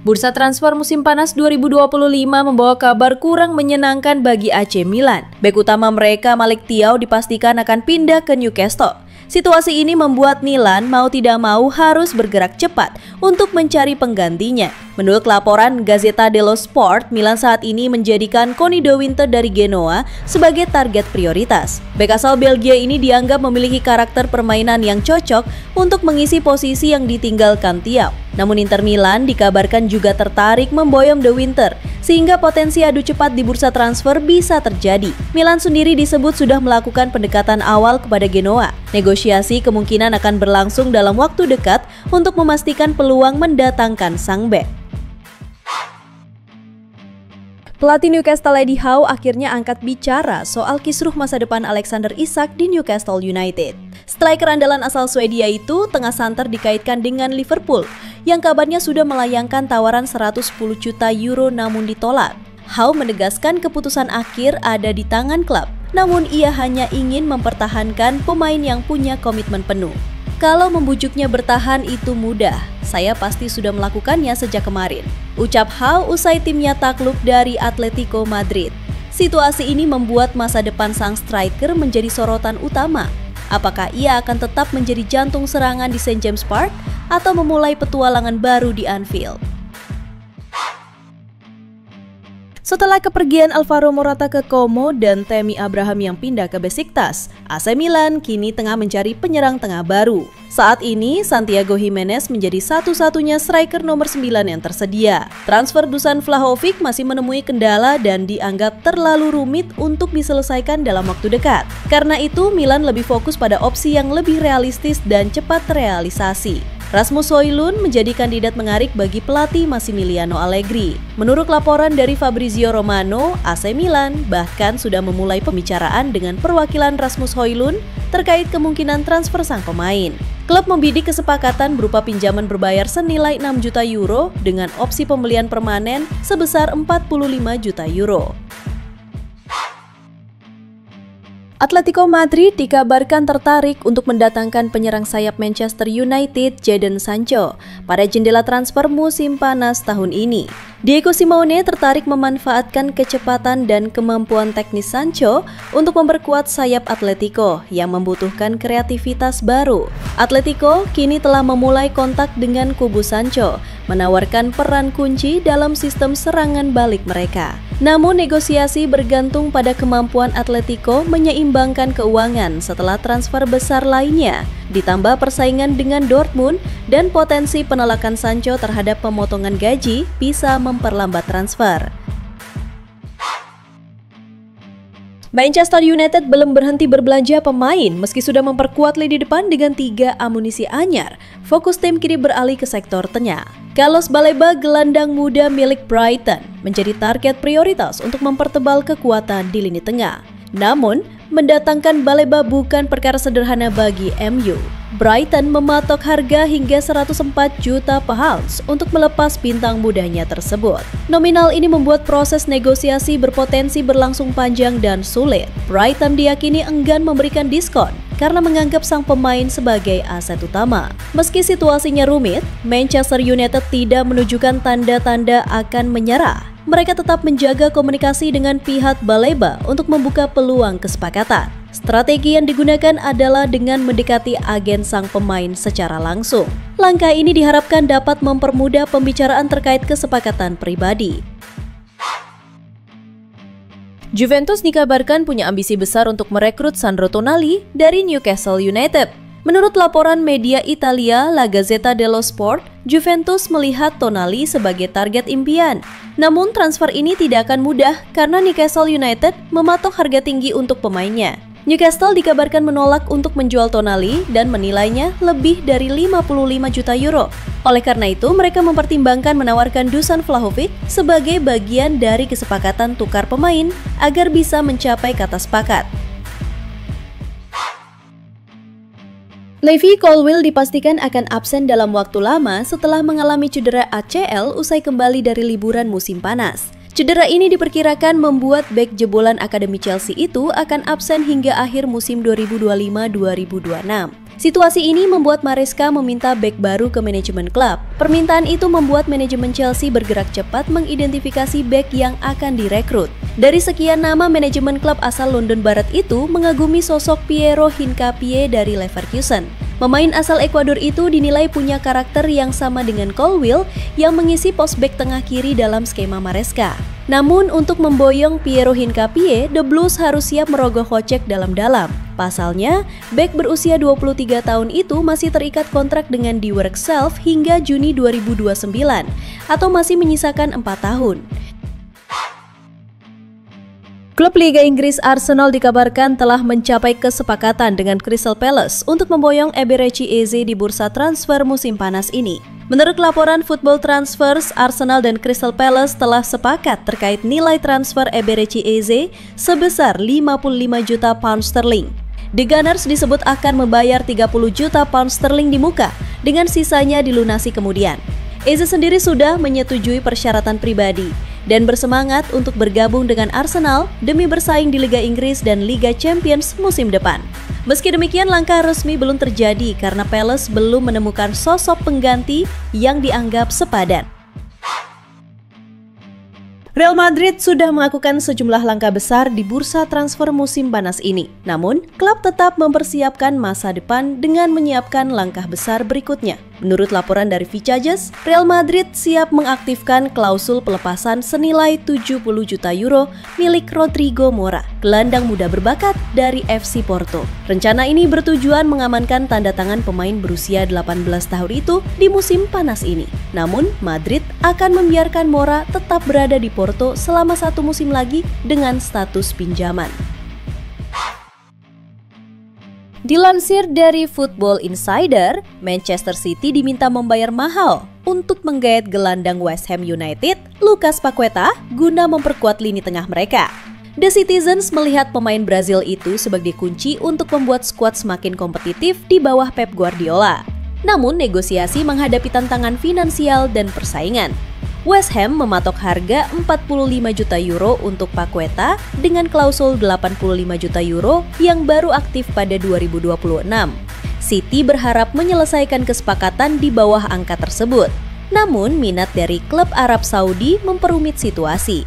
Bursa transfer musim panas 2025 membawa kabar kurang menyenangkan bagi AC Milan. Bek utama mereka Malick Thiaw dipastikan akan pindah ke Newcastle. Situasi ini membuat Milan mau tidak mau harus bergerak cepat untuk mencari penggantinya. Menurut laporan Gazzetta dello Sport, Milan saat ini menjadikan Conny De Winter dari Genoa sebagai target prioritas. Bek asal Belgia ini dianggap memiliki karakter permainan yang cocok untuk mengisi posisi yang ditinggalkan Thiaw. Namun Inter Milan dikabarkan juga tertarik memboyong De Winter, sehingga potensi adu cepat di bursa transfer bisa terjadi. Milan sendiri disebut sudah melakukan pendekatan awal kepada Genoa. Negosiasi kemungkinan akan berlangsung dalam waktu dekat untuk memastikan peluang mendatangkan sang bek. Pelatih Newcastle Eddie Howe akhirnya angkat bicara soal kisruh masa depan Alexander Isak di Newcastle United. Striker andalan asal Swedia itu tengah santer dikaitkan dengan Liverpool, yang kabarnya sudah melayangkan tawaran 110 juta euro namun ditolak. Howe menegaskan keputusan akhir ada di tangan klub, namun ia hanya ingin mempertahankan pemain yang punya komitmen penuh. Kalau membujuknya bertahan itu mudah, saya pasti sudah melakukannya sejak kemarin, ucap Howe usai timnya takluk dari Atletico Madrid. Situasi ini membuat masa depan sang striker menjadi sorotan utama. Apakah ia akan tetap menjadi jantung serangan di St. James Park atau memulai petualangan baru di Anfield? Setelah kepergian Alvaro Morata ke Como dan Tammy Abraham yang pindah ke Besiktas, AC Milan kini tengah mencari penyerang tengah baru. Saat ini, Santiago Gimenez menjadi satu-satunya striker nomor 9 yang tersedia. Transfer Dusan Vlahovic masih menemui kendala dan dianggap terlalu rumit untuk diselesaikan dalam waktu dekat. Karena itu, Milan lebih fokus pada opsi yang lebih realistis dan cepat terrealisasi. Rasmus Højlund menjadi kandidat menarik bagi pelatih Massimiliano Allegri. Menurut laporan dari Fabrizio Romano, AC Milan bahkan sudah memulai pembicaraan dengan perwakilan Rasmus Højlund terkait kemungkinan transfer sang pemain. Klub membidik kesepakatan berupa pinjaman berbayar senilai 6 juta euro dengan opsi pembelian permanen sebesar 45 juta euro. Atletico Madrid dikabarkan tertarik untuk mendatangkan penyerang sayap Manchester United Jadon Sancho pada jendela transfer musim panas tahun ini. Diego Simeone tertarik memanfaatkan kecepatan dan kemampuan teknis Sancho untuk memperkuat sayap Atletico yang membutuhkan kreativitas baru. Atletico kini telah memulai kontak dengan kubu Sancho, menawarkan peran kunci dalam sistem serangan balik mereka. Namun negosiasi bergantung pada kemampuan Atletico menyeimbangkan keuangan setelah transfer besar lainnya, ditambah persaingan dengan Dortmund dan potensi penolakan Sancho terhadap pemotongan gaji bisa memperlambat transfer. Manchester United belum berhenti berbelanja pemain meski sudah memperkuat lini depan dengan 3 amunisi anyar. Fokus tim kini beralih ke sektor tengah. Carlos Baleba, gelandang muda milik Brighton, menjadi target prioritas untuk mempertebal kekuatan di lini tengah. Namun, mendatangkan Baleba bukan perkara sederhana bagi MU. Brighton mematok harga hingga 104 juta pounds untuk melepas bintang mudanya tersebut. Nominal ini membuat proses negosiasi berpotensi berlangsung panjang dan sulit. Brighton diyakini enggan memberikan diskon karena menganggap sang pemain sebagai aset utama. Meski situasinya rumit, Manchester United tidak menunjukkan tanda-tanda akan menyerah. Mereka tetap menjaga komunikasi dengan pihak Baleba untuk membuka peluang kesepakatan. Strategi yang digunakan adalah dengan mendekati agen sang pemain secara langsung. Langkah ini diharapkan dapat mempermudah pembicaraan terkait kesepakatan pribadi. Juventus dikabarkan punya ambisi besar untuk merekrut Sandro Tonali dari Newcastle United. Menurut laporan media Italia La Gazzetta dello Sport, Juventus melihat Tonali sebagai target impian. Namun transfer ini tidak akan mudah karena Newcastle United mematok harga tinggi untuk pemainnya. Newcastle dikabarkan menolak untuk menjual Tonali dan menilainya lebih dari 55 juta euro. Oleh karena itu, mereka mempertimbangkan menawarkan Dusan Vlahovic sebagai bagian dari kesepakatan tukar pemain agar bisa mencapai kata sepakat. Levi Colwill dipastikan akan absen dalam waktu lama setelah mengalami cedera ACL usai kembali dari liburan musim panas. Cedera ini diperkirakan membuat bek jebolan Akademi Chelsea itu akan absen hingga akhir musim 2025-2026. Situasi ini membuat Maresca meminta bek baru ke manajemen klub. Permintaan itu membuat manajemen Chelsea bergerak cepat mengidentifikasi bek yang akan direkrut. Dari sekian nama, manajemen klub asal London Barat itu mengagumi sosok Piero Hincapié dari Leverkusen. Pemain asal Ekuador itu dinilai punya karakter yang sama dengan Colwill yang mengisi pos bek tengah kiri dalam skema Maresca. Namun untuk memboyong Piero Hincapié, The Blues harus siap merogoh kocek dalam-dalam. Pasalnya, bek berusia 23 tahun itu masih terikat kontrak dengan The Works Self hingga Juni 2029 atau masih menyisakan 4 tahun. Klub Liga Inggris Arsenal dikabarkan telah mencapai kesepakatan dengan Crystal Palace untuk memboyong Eberechi Eze di bursa transfer musim panas ini. Menurut laporan Football Transfers, Arsenal dan Crystal Palace telah sepakat terkait nilai transfer Eberechi Eze sebesar 55 juta pound sterling. The Gunners disebut akan membayar 30 juta pound sterling di muka, dengan sisanya dilunasi kemudian. Eze sendiri sudah menyetujui persyaratan pribadi dan bersemangat untuk bergabung dengan Arsenal demi bersaing di Liga Inggris dan Liga Champions musim depan. Meski demikian, langkah resmi belum terjadi karena Palace belum menemukan sosok pengganti yang dianggap sepadan. Real Madrid sudah melakukan sejumlah langkah besar di bursa transfer musim panas ini. Namun, klub tetap mempersiapkan masa depan dengan menyiapkan langkah besar berikutnya. Menurut laporan dari Vicages, Real Madrid siap mengaktifkan klausul pelepasan senilai 70 juta euro milik Rodrigo Mora, gelandang muda berbakat dari FC Porto. Rencana ini bertujuan mengamankan tanda tangan pemain berusia 18 tahun itu di musim panas ini. Namun, Madrid akan membiarkan Mora tetap berada di Porto selama 1 musim lagi dengan status pinjaman. Dilansir dari Football Insider, Manchester City diminta membayar mahal untuk menggait gelandang West Ham United, Lucas Paqueta, guna memperkuat lini tengah mereka. The Citizens melihat pemain Brazil itu sebagai kunci untuk membuat skuad semakin kompetitif di bawah Pep Guardiola. Namun, negosiasi menghadapi tantangan finansial dan persaingan. West Ham mematok harga 45 juta euro untuk Paqueta dengan klausul 85 juta euro yang baru aktif pada 2026. City berharap menyelesaikan kesepakatan di bawah angka tersebut. Namun, minat dari klub Arab Saudi memperumit situasi.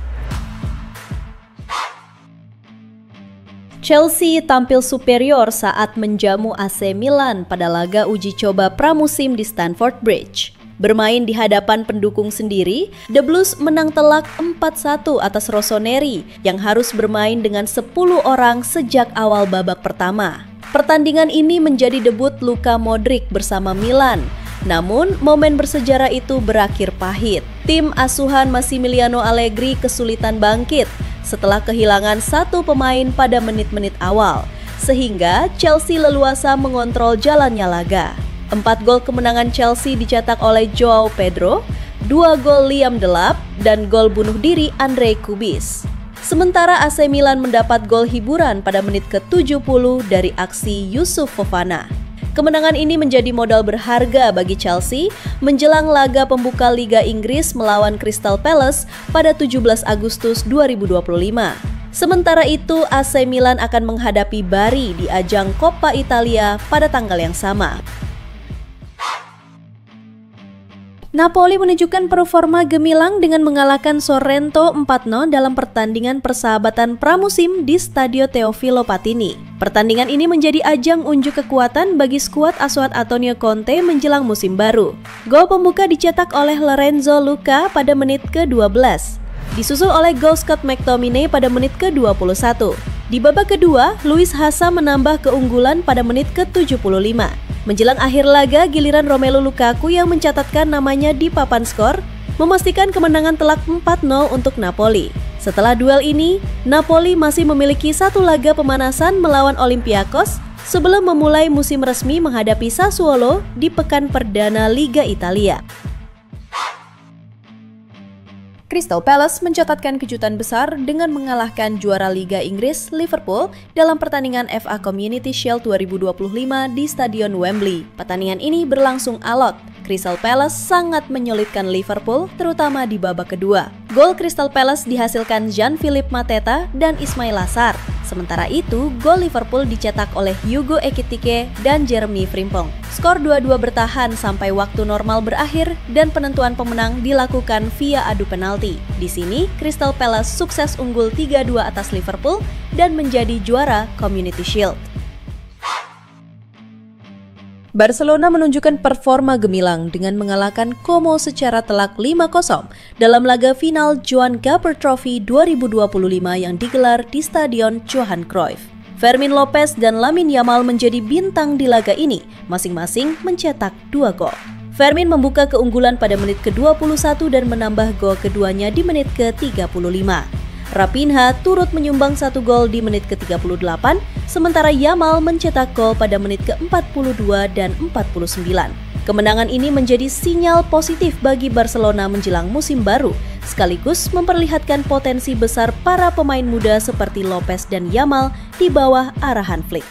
Chelsea tampil superior saat menjamu AC Milan pada laga uji coba pramusim di Stamford Bridge. Bermain di hadapan pendukung sendiri, The Blues menang telak 4-1 atas Rossoneri yang harus bermain dengan 10 orang sejak awal babak pertama. Pertandingan ini menjadi debut Luka Modric bersama Milan. Namun, momen bersejarah itu berakhir pahit. Tim asuhan Massimiliano Allegri kesulitan bangkit setelah kehilangan 1 pemain pada menit-menit awal, sehingga Chelsea leluasa mengontrol jalannya laga. 4 gol kemenangan Chelsea dicetak oleh Joao Pedro, 2 gol Liam Delap, dan gol bunuh diri Andrei Kubis. Sementara AC Milan mendapat gol hiburan pada menit ke-70 dari aksi Yusuf Fofana. Kemenangan ini menjadi modal berharga bagi Chelsea menjelang laga pembuka Liga Inggris melawan Crystal Palace pada 17 Agustus 2025. Sementara itu, AC Milan akan menghadapi Bari di ajang Coppa Italia pada tanggal yang sama. Napoli menunjukkan performa gemilang dengan mengalahkan Sorrento 4-0 dalam pertandingan persahabatan pramusim di Stadio Teofilo Patini. Pertandingan ini menjadi ajang unjuk kekuatan bagi skuad asuhan Antonio Conte menjelang musim baru. Gol pembuka dicetak oleh Lorenzo Luca pada menit ke-12, disusul oleh gol Scott McTominay pada menit ke-21. Di babak kedua, Luis Hassa menambah keunggulan pada menit ke-75. Menjelang akhir laga, giliran Romelu Lukaku yang mencatatkan namanya di papan skor, memastikan kemenangan telak 4-0 untuk Napoli. Setelah duel ini, Napoli masih memiliki 1 laga pemanasan melawan Olympiakos sebelum memulai musim resmi menghadapi Sassuolo di pekan perdana Liga Italia. Crystal Palace mencatatkan kejutan besar dengan mengalahkan juara Liga Inggris Liverpool dalam pertandingan FA Community Shield 2025 di Stadion Wembley. Pertandingan ini berlangsung alot. Crystal Palace sangat menyulitkan Liverpool, terutama di babak kedua. Gol Crystal Palace dihasilkan Jean-Philippe Mateta dan Ismail Lassar. Sementara itu, gol Liverpool dicetak oleh Hugo Ekitike dan Jeremy Frimpong. Skor 2-2 bertahan sampai waktu normal berakhir dan penentuan pemenang dilakukan via adu penalti. Di sini, Crystal Palace sukses unggul 3-2 atas Liverpool dan menjadi juara Community Shield. Barcelona menunjukkan performa gemilang dengan mengalahkan Como secara telak 5-0 dalam laga final Johan Gamper Trophy 2025 yang digelar di Stadion Johan Cruyff. Fermin Lopez dan Lamine Yamal menjadi bintang di laga ini, masing-masing mencetak 2 gol. Fermin membuka keunggulan pada menit ke-21 dan menambah gol keduanya di menit ke-35. Raphinha turut menyumbang 1 gol di menit ke-38, sementara Yamal mencetak gol pada menit ke-42 dan 49. Kemenangan ini menjadi sinyal positif bagi Barcelona menjelang musim baru, sekaligus memperlihatkan potensi besar para pemain muda seperti Lopez dan Yamal di bawah arahan Flick.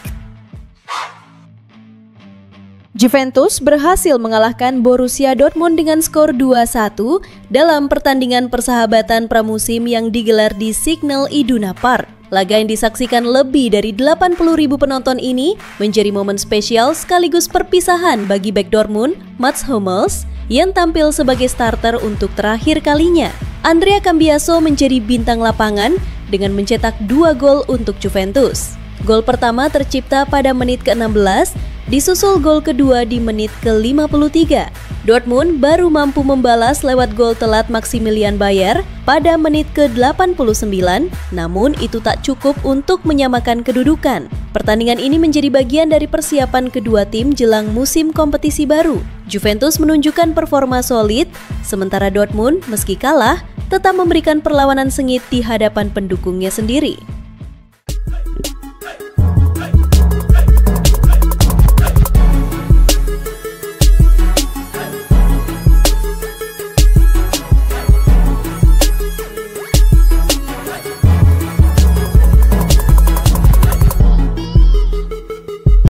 Juventus berhasil mengalahkan Borussia Dortmund dengan skor 2-1 dalam pertandingan persahabatan pramusim yang digelar di Signal Iduna Park. Laga yang disaksikan lebih dari 80.000 penonton ini menjadi momen spesial sekaligus perpisahan bagi bek Dortmund, Mats Hummels, yang tampil sebagai starter untuk terakhir kalinya. Andrea Cambiaso menjadi bintang lapangan dengan mencetak 2 gol untuk Juventus. Gol pertama tercipta pada menit ke-16, disusul gol kedua di menit ke-53. Dortmund baru mampu membalas lewat gol telat Maximilian Bayer pada menit ke-89, namun itu tak cukup untuk menyamakan kedudukan. Pertandingan ini menjadi bagian dari persiapan kedua tim jelang musim kompetisi baru. Juventus menunjukkan performa solid, sementara Dortmund meski kalah tetap memberikan perlawanan sengit di hadapan pendukungnya sendiri.